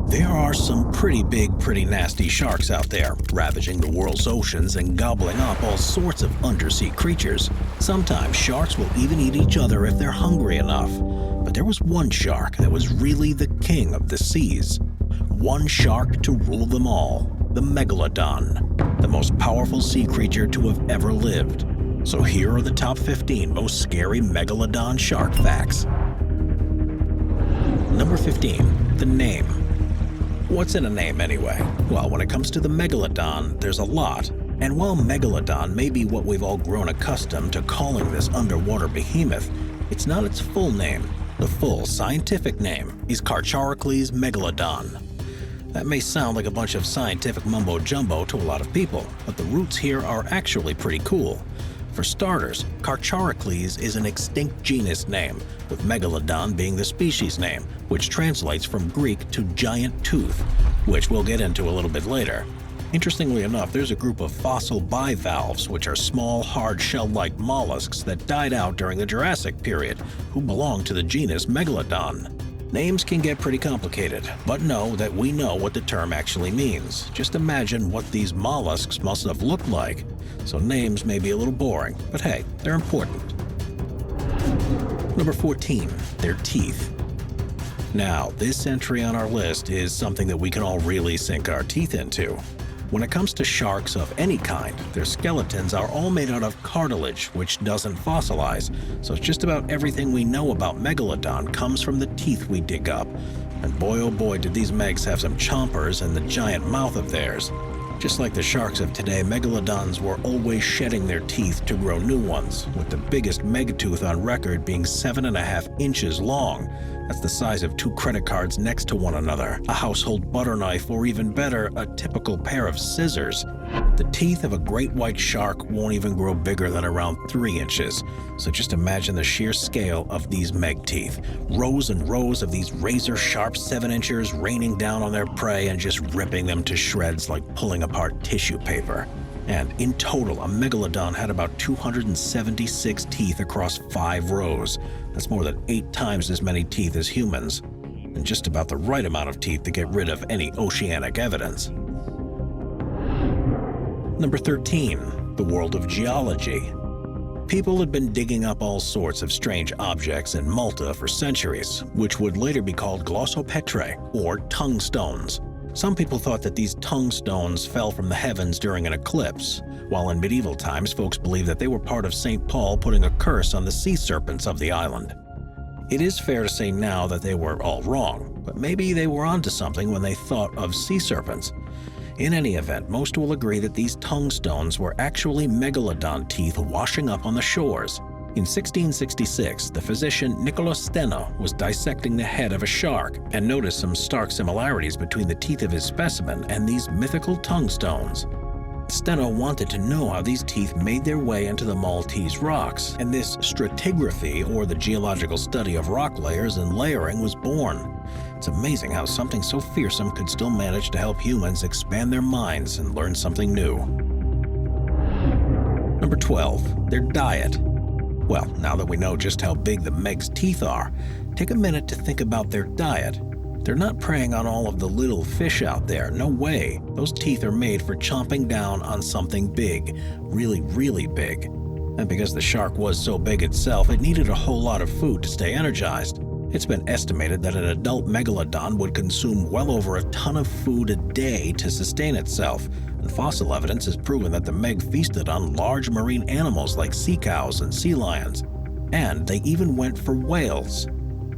There are some pretty big, pretty nasty sharks out there, ravaging the world's oceans and gobbling up all sorts of undersea creatures. Sometimes sharks will even eat each other if they're hungry enough. But there was one shark that was really the king of the seas. One shark to rule them all, the Megalodon, the most powerful sea creature to have ever lived. So here are the top 15 most scary Megalodon shark facts. Number 15, the name. What's in a name anyway? Well, when it comes to the Megalodon, there's a lot. And while Megalodon may be what we've all grown accustomed to calling this underwater behemoth, it's not its full name. The full scientific name is Carcharocles megalodon. That may sound like a bunch of scientific mumbo-jumbo to a lot of people, but the roots here are actually pretty cool. For starters, Carcharocles is an extinct genus name, with Megalodon being the species name, which translates from Greek to giant tooth, which we'll get into a little bit later. Interestingly enough, there's a group of fossil bivalves, which are small, hard shell-like mollusks that died out during the Jurassic period, who belong to the genus Megalodon. Names can get pretty complicated, but know that we know what the term actually means. Just imagine what these mollusks must have looked like. So names may be a little boring, but hey, they're important. Number 14, their teeth. Now, this entry on our list is something that we can all really sink our teeth into. When it comes to sharks of any kind, their skeletons are all made out of cartilage, which doesn't fossilize, so just about everything we know about Megalodon comes from the teeth we dig up. And boy oh boy did these megs have some chompers in the giant mouth of theirs. Just like the sharks of today, Megalodons were always shedding their teeth to grow new ones, with the biggest megatooth on record being 7.5 inches long. That's the size of 2 credit cards next to one another, a household butter knife, or even better, a typical pair of scissors. The teeth of a great white shark won't even grow bigger than around 3 inches. So just imagine the sheer scale of these meg teeth. Rows and rows of these razor-sharp 7-inchers raining down on their prey and just ripping them to shreds like pulling apart tissue paper. And in total, a Megalodon had about 276 teeth across 5 rows. That's more than 8 times as many teeth as humans, and just about the right amount of teeth to get rid of any oceanic evidence. Number 13, the World of Geology. People had been digging up all sorts of strange objects in Malta for centuries, which would later be called glossopetrae, or tongue stones. Some people thought that these tongue stones fell from the heavens during an eclipse, while in medieval times folks believed that they were part of St. Paul putting a curse on the sea serpents of the island. It is fair to say now that they were all wrong, but maybe they were onto something when they thought of sea serpents. In any event, most will agree that these tongue stones were actually Megalodon teeth washing up on the shores. In 1666, the physician Niccolò Steno was dissecting the head of a shark and noticed some stark similarities between the teeth of his specimen and these mythical tongue stones. Steno wanted to know how these teeth made their way into the Maltese rocks, and this stratigraphy, or the geological study of rock layers and layering, was born. It's amazing how something so fearsome could still manage to help humans expand their minds and learn something new. Number 12, their diet. Well, now that we know just how big the Meg's teeth are, take a minute to think about their diet. They're not preying on all of the little fish out there, no way. Those teeth are made for chomping down on something big, really, really big. And because the shark was so big itself, it needed a whole lot of food to stay energized. It's been estimated that an adult Megalodon would consume well over a ton of food a day to sustain itself, and fossil evidence has proven that the Meg feasted on large marine animals like sea cows and sea lions. And they even went for whales.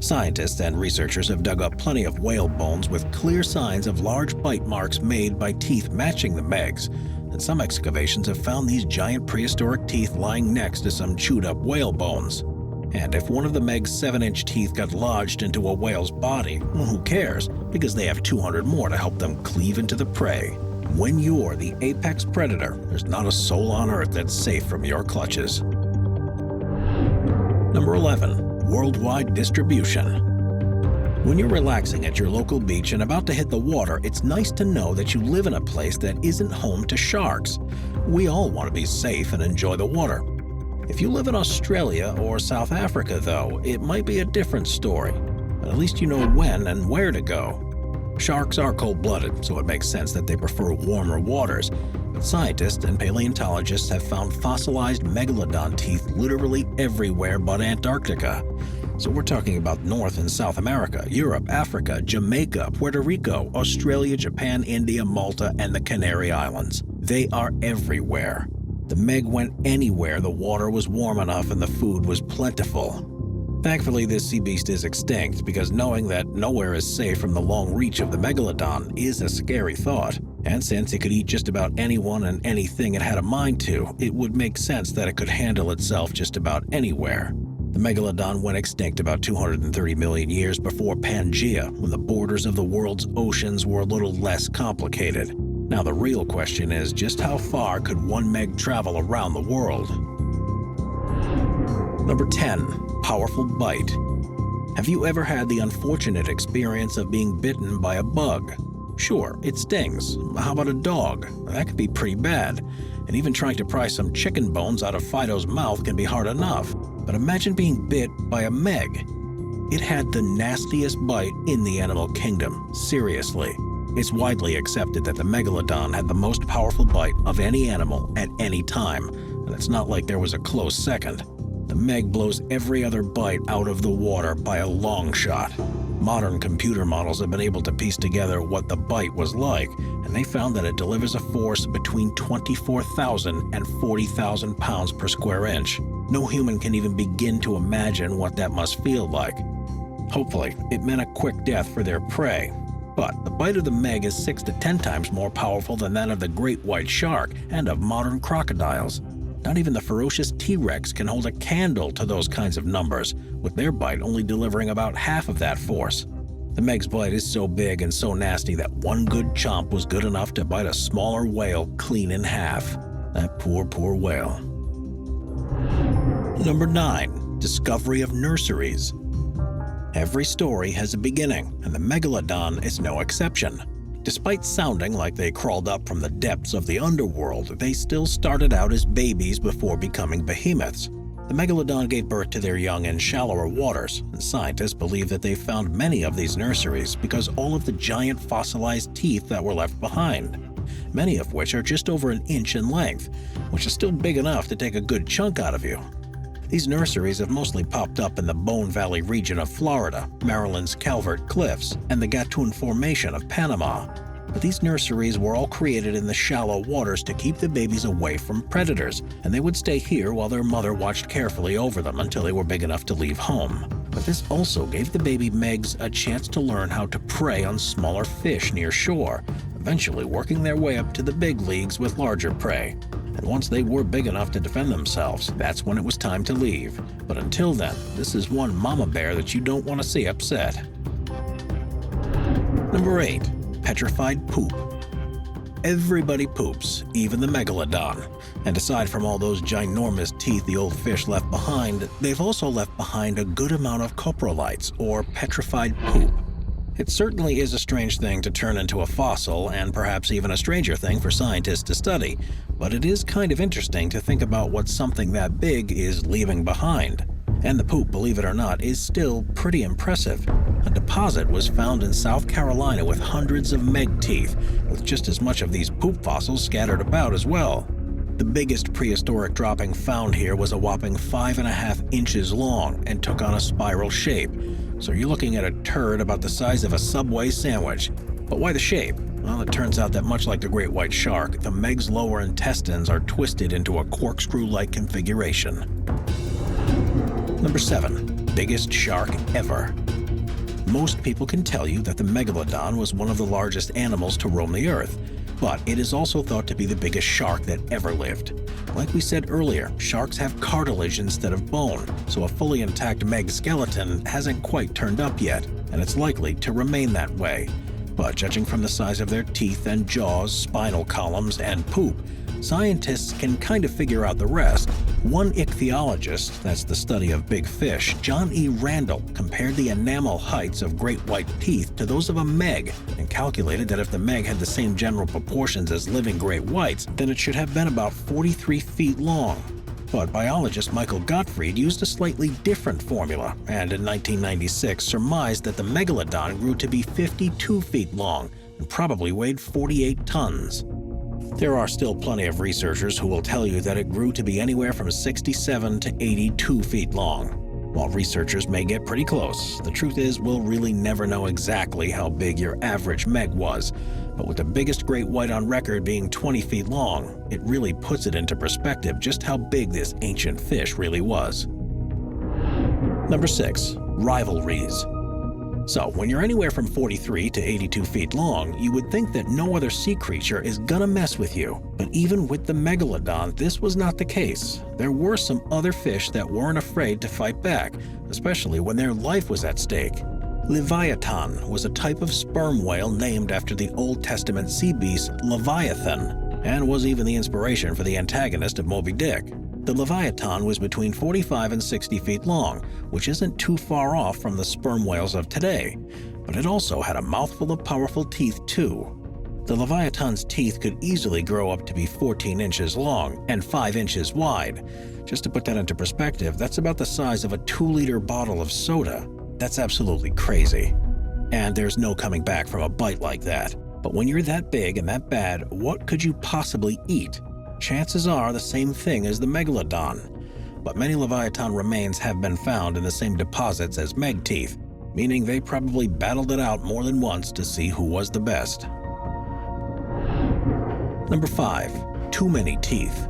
Scientists and researchers have dug up plenty of whale bones with clear signs of large bite marks made by teeth matching the Meg's, and some excavations have found these giant prehistoric teeth lying next to some chewed-up whale bones. And if one of the Meg's 7-inch teeth got lodged into a whale's body, well, who cares, because they have 200 more to help them cleave into the prey. When you're the apex predator, there's not a soul on Earth that's safe from your clutches. Number 11, worldwide distribution. When you're relaxing at your local beach and about to hit the water, it's nice to know that you live in a place that isn't home to sharks. We all want to be safe and enjoy the water. If you live in Australia or South Africa, though, it might be a different story. But at least you know when and where to go. Sharks are cold-blooded, so it makes sense that they prefer warmer waters. But scientists and paleontologists have found fossilized megalodon teeth literally everywhere but Antarctica. So we're talking about North and South America, Europe, Africa, Jamaica, Puerto Rico, Australia, Japan, India, Malta, and the Canary Islands. They are everywhere. The Meg went anywhere the water was warm enough and the food was plentiful. Thankfully, this sea beast is extinct, because knowing that nowhere is safe from the long reach of the megalodon is a scary thought. And since it could eat just about anyone and anything it had a mind to, it would make sense that it could handle itself just about anywhere. The megalodon went extinct about 230 million years before Pangea, when the borders of the world's oceans were a little less complicated. Now the real question is, just how far could one Meg travel around the world? Number 10. Powerful bite. Have you ever had the unfortunate experience of being bitten by a bug? Sure, it stings. How about a dog? That could be pretty bad. And even trying to pry some chicken bones out of Fido's mouth can be hard enough. But imagine being bit by a Meg. It had the nastiest bite in the animal kingdom. Seriously. It's widely accepted that the megalodon had the most powerful bite of any animal at any time. And it's not like there was a close second. The Meg blows every other bite out of the water by a long shot. Modern computer models have been able to piece together what the bite was like, and they found that it delivers a force between 24,000 and 40,000 pounds per square inch. No human can even begin to imagine what that must feel like. Hopefully, it meant a quick death for their prey. But the bite of the Meg is 6 to 10 times more powerful than that of the great white shark and of modern crocodiles. Not even the ferocious T-Rex can hold a candle to those kinds of numbers, with their bite only delivering about half of that force. The Meg's bite is so big and so nasty that one good chomp was good enough to bite a smaller whale clean in half. That poor, poor whale. Number 9. Discovery of nurseries. Every story has a beginning, and the megalodon is no exception. Despite sounding like they crawled up from the depths of the underworld, they still started out as babies before becoming behemoths. The megalodon gave birth to their young in shallower waters, and scientists believe that they found many of these nurseries because all of the giant fossilized teeth that were left behind, many of which are just over an inch in length, which is still big enough to take a good chunk out of you. These nurseries have mostly popped up in the Bone Valley region of Florida, Maryland's Calvert Cliffs, and the Gatun Formation of Panama. But these nurseries were all created in the shallow waters to keep the babies away from predators, and they would stay here while their mother watched carefully over them until they were big enough to leave home. But this also gave the baby Megs a chance to learn how to prey on smaller fish near shore, eventually working their way up to the big leagues with larger prey. And once they were big enough to defend themselves, that's when it was time to leave. But until then, this is one mama bear that you don't want to see upset. Number 8. Petrified Poop. Everybody poops, even the megalodon. And aside from all those ginormous teeth the old fish left behind, they've also left behind a good amount of coprolites, or petrified poop. It certainly is a strange thing to turn into a fossil, and perhaps even a stranger thing for scientists to study, but it is kind of interesting to think about what something that big is leaving behind. And the poop, believe it or not, is still pretty impressive. A deposit was found in South Carolina with hundreds of Meg teeth, with just as much of these poop fossils scattered about as well. The biggest prehistoric dropping found here was a whopping 5.5 inches long and took on a spiral shape. So you're looking at a turd about the size of a Subway sandwich. But why the shape? Well, it turns out that much like the great white shark, the Meg's lower intestines are twisted into a corkscrew-like configuration. Number 7. Biggest shark ever. Most people can tell you that the megalodon was one of the largest animals to roam the earth, but it is also thought to be the biggest shark that ever lived. Like we said earlier, sharks have cartilage instead of bone, so a fully intact Meg skeleton hasn't quite turned up yet, and it's likely to remain that way. But judging from the size of their teeth and jaws, spinal columns, and poop, scientists can kind of figure out the rest. One ichthyologist, that's the study of big fish, John E. Randall, compared the enamel heights of great white teeth to those of a Meg and calculated that if the Meg had the same general proportions as living great whites, then it should have been about 43 feet long. But biologist Michael Gottfried used a slightly different formula, and in 1996 surmised that the Megalodon grew to be 52 feet long and probably weighed 48 tons. There are still plenty of researchers who will tell you that it grew to be anywhere from 67 to 82 feet long. While researchers may get pretty close, the truth is we'll really never know exactly how big your average meg was. But with the biggest great white on record being 20 feet long, it really puts it into perspective just how big this ancient fish really was. Number 6. Rivalries. So, when you're anywhere from 43 to 82 feet long, you would think that no other sea creature is gonna mess with you. But even with the Megalodon, this was not the case. There were some other fish that weren't afraid to fight back, especially when their life was at stake. Leviathan was a type of sperm whale named after the Old Testament sea beast Leviathan, and was even the inspiration for the antagonist of Moby Dick. The Leviathan was between 45 and 60 feet long, which isn't too far off from the sperm whales of today, but it also had a mouthful of powerful teeth too. The Leviathan's teeth could easily grow up to be 14 inches long and 5 inches wide. Just to put that into perspective, that's about the size of a 2-liter bottle of soda. That's absolutely crazy. And there's no coming back from a bite like that. But when you're that big and that bad, what could you possibly eat? Chances are the same thing as the Megalodon. But many Leviathan remains have been found in the same deposits as meg teeth, meaning they probably battled it out more than once to see who was the best. Number 5. Too many teeth.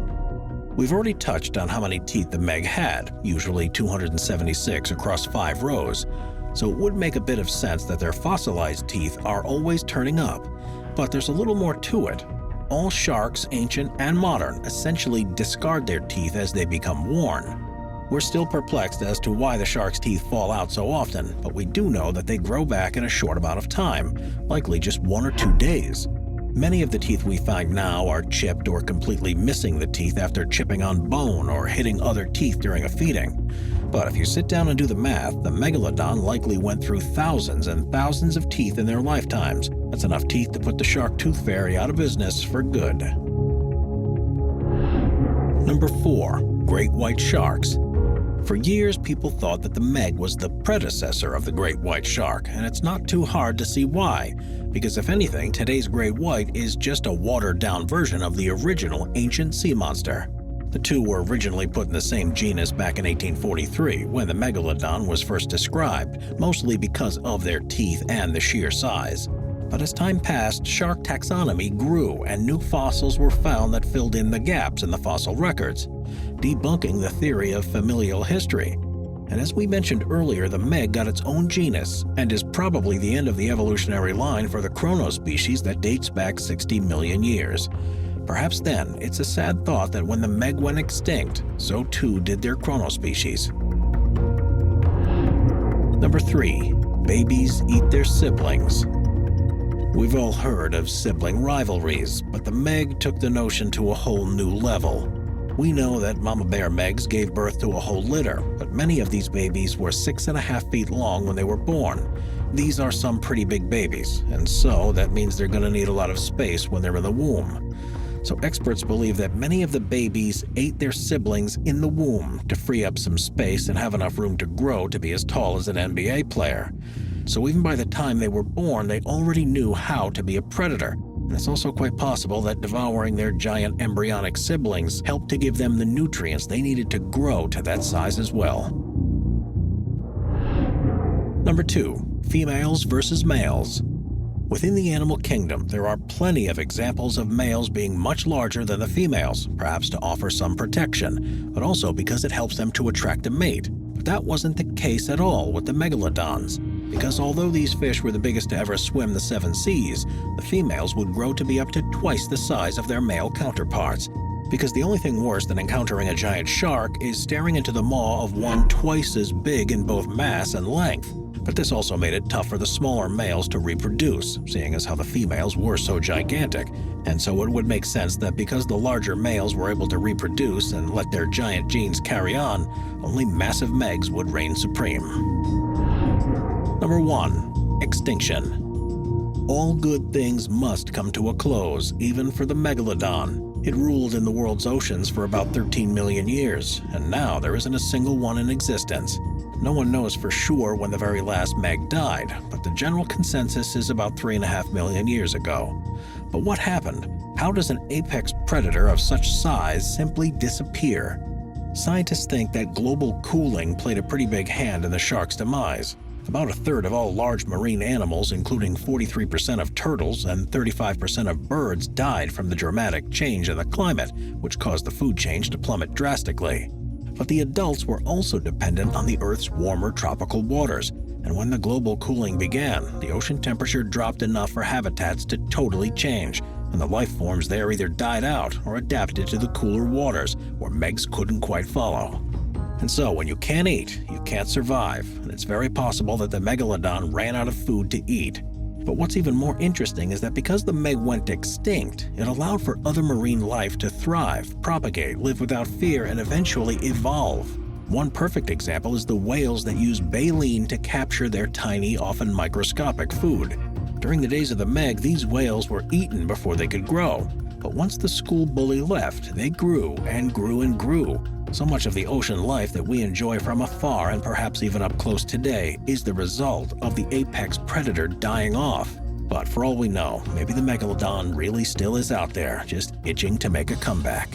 We've already touched on how many teeth the meg had, usually 276 across 5 rows, so it would make a bit of sense that their fossilized teeth are always turning up. But there's a little more to it. All sharks, ancient and modern, essentially discard their teeth as they become worn. We're still perplexed as to why the shark's teeth fall out so often, but we do know that they grow back in a short amount of time, likely just 1 or 2 days. Many of the teeth we find now are chipped or completely missing the teeth after chipping on bone or hitting other teeth during a feeding. But if you sit down and do the math, the Megalodon likely went through thousands and thousands of teeth in their lifetimes. That's enough teeth to put the shark tooth fairy out of business for good. Number 4. Great white sharks. For years, people thought that the meg was the predecessor of the great white shark, and it's not too hard to see why, because if anything, today's great white is just a watered-down version of the original ancient sea monster. The two were originally put in the same genus back in 1843, when the Megalodon was first described, mostly because of their teeth and the sheer size. But as time passed, shark taxonomy grew and new fossils were found that filled in the gaps in the fossil records, debunking the theory of familial history. And as we mentioned earlier, the meg got its own genus and is probably the end of the evolutionary line for the chronospecies that dates back 60 million years. Perhaps then, it's a sad thought that when the meg went extinct, so too did their chronospecies. Number 3. Babies eat their siblings. We've all heard of sibling rivalries, but the meg took the notion to a whole new level. We know that mama bear megs gave birth to a whole litter, but many of these babies were 6.5 feet long when they were born. These are some pretty big babies, and so that means they're going to need a lot of space when they're in the womb. So experts believe that many of the babies ate their siblings in the womb to free up some space and have enough room to grow to be as tall as an NBA player. So even by the time they were born, they already knew how to be a predator. And it's also quite possible that devouring their giant embryonic siblings helped to give them the nutrients they needed to grow to that size as well. Number 2. Females versus males. Within the animal kingdom, there are plenty of examples of males being much larger than the females, perhaps to offer some protection, but also because it helps them to attract a mate. But that wasn't the case at all with the megalodons, because although these fish were the biggest to ever swim the 7 seas, the females would grow to be up to twice the size of their male counterparts. Because the only thing worse than encountering a giant shark is staring into the maw of one twice as big in both mass and length. But this also made it tough for the smaller males to reproduce, seeing as how the females were so gigantic. And so it would make sense that because the larger males were able to reproduce and let their giant genes carry on, only massive megs would reign supreme. Number 1. Extinction. All good things must come to a close, even for the Megalodon. It ruled in the world's oceans for about 13 million years, and now there isn't a single one in existence. No one knows for sure when the very last Meg died, but the general consensus is about 3.5 million years ago. But what happened? How does an apex predator of such size simply disappear? Scientists think that global cooling played a pretty big hand in the shark's demise. About a third of all large marine animals, including 43% of turtles and 35% of birds, died from the dramatic change in the climate, which caused the food chain to plummet drastically. But the adults were also dependent on the Earth's warmer tropical waters, and when the global cooling began, the ocean temperature dropped enough for habitats to totally change, and the life forms there either died out or adapted to the cooler waters where Megs couldn't quite follow. And so when you can't eat, you can't survive, and it's very possible that the Megalodon ran out of food to eat. But what's even more interesting is that because the Meg went extinct, it allowed for other marine life to thrive, propagate, live without fear, and eventually evolve. One perfect example is the whales that use baleen to capture their tiny, often microscopic food. During the days of the Meg, these whales were eaten before they could grow. But once the school bully left, they grew and grew and grew. So much of the ocean life that we enjoy from afar and perhaps even up close today is the result of the apex predator dying off. But for all we know, maybe the Megalodon really still is out there, just itching to make a comeback.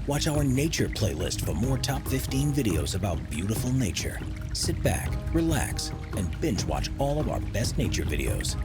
Watch our nature playlist for more top 15 videos about beautiful nature. Sit back, relax, and binge watch all of our best nature videos.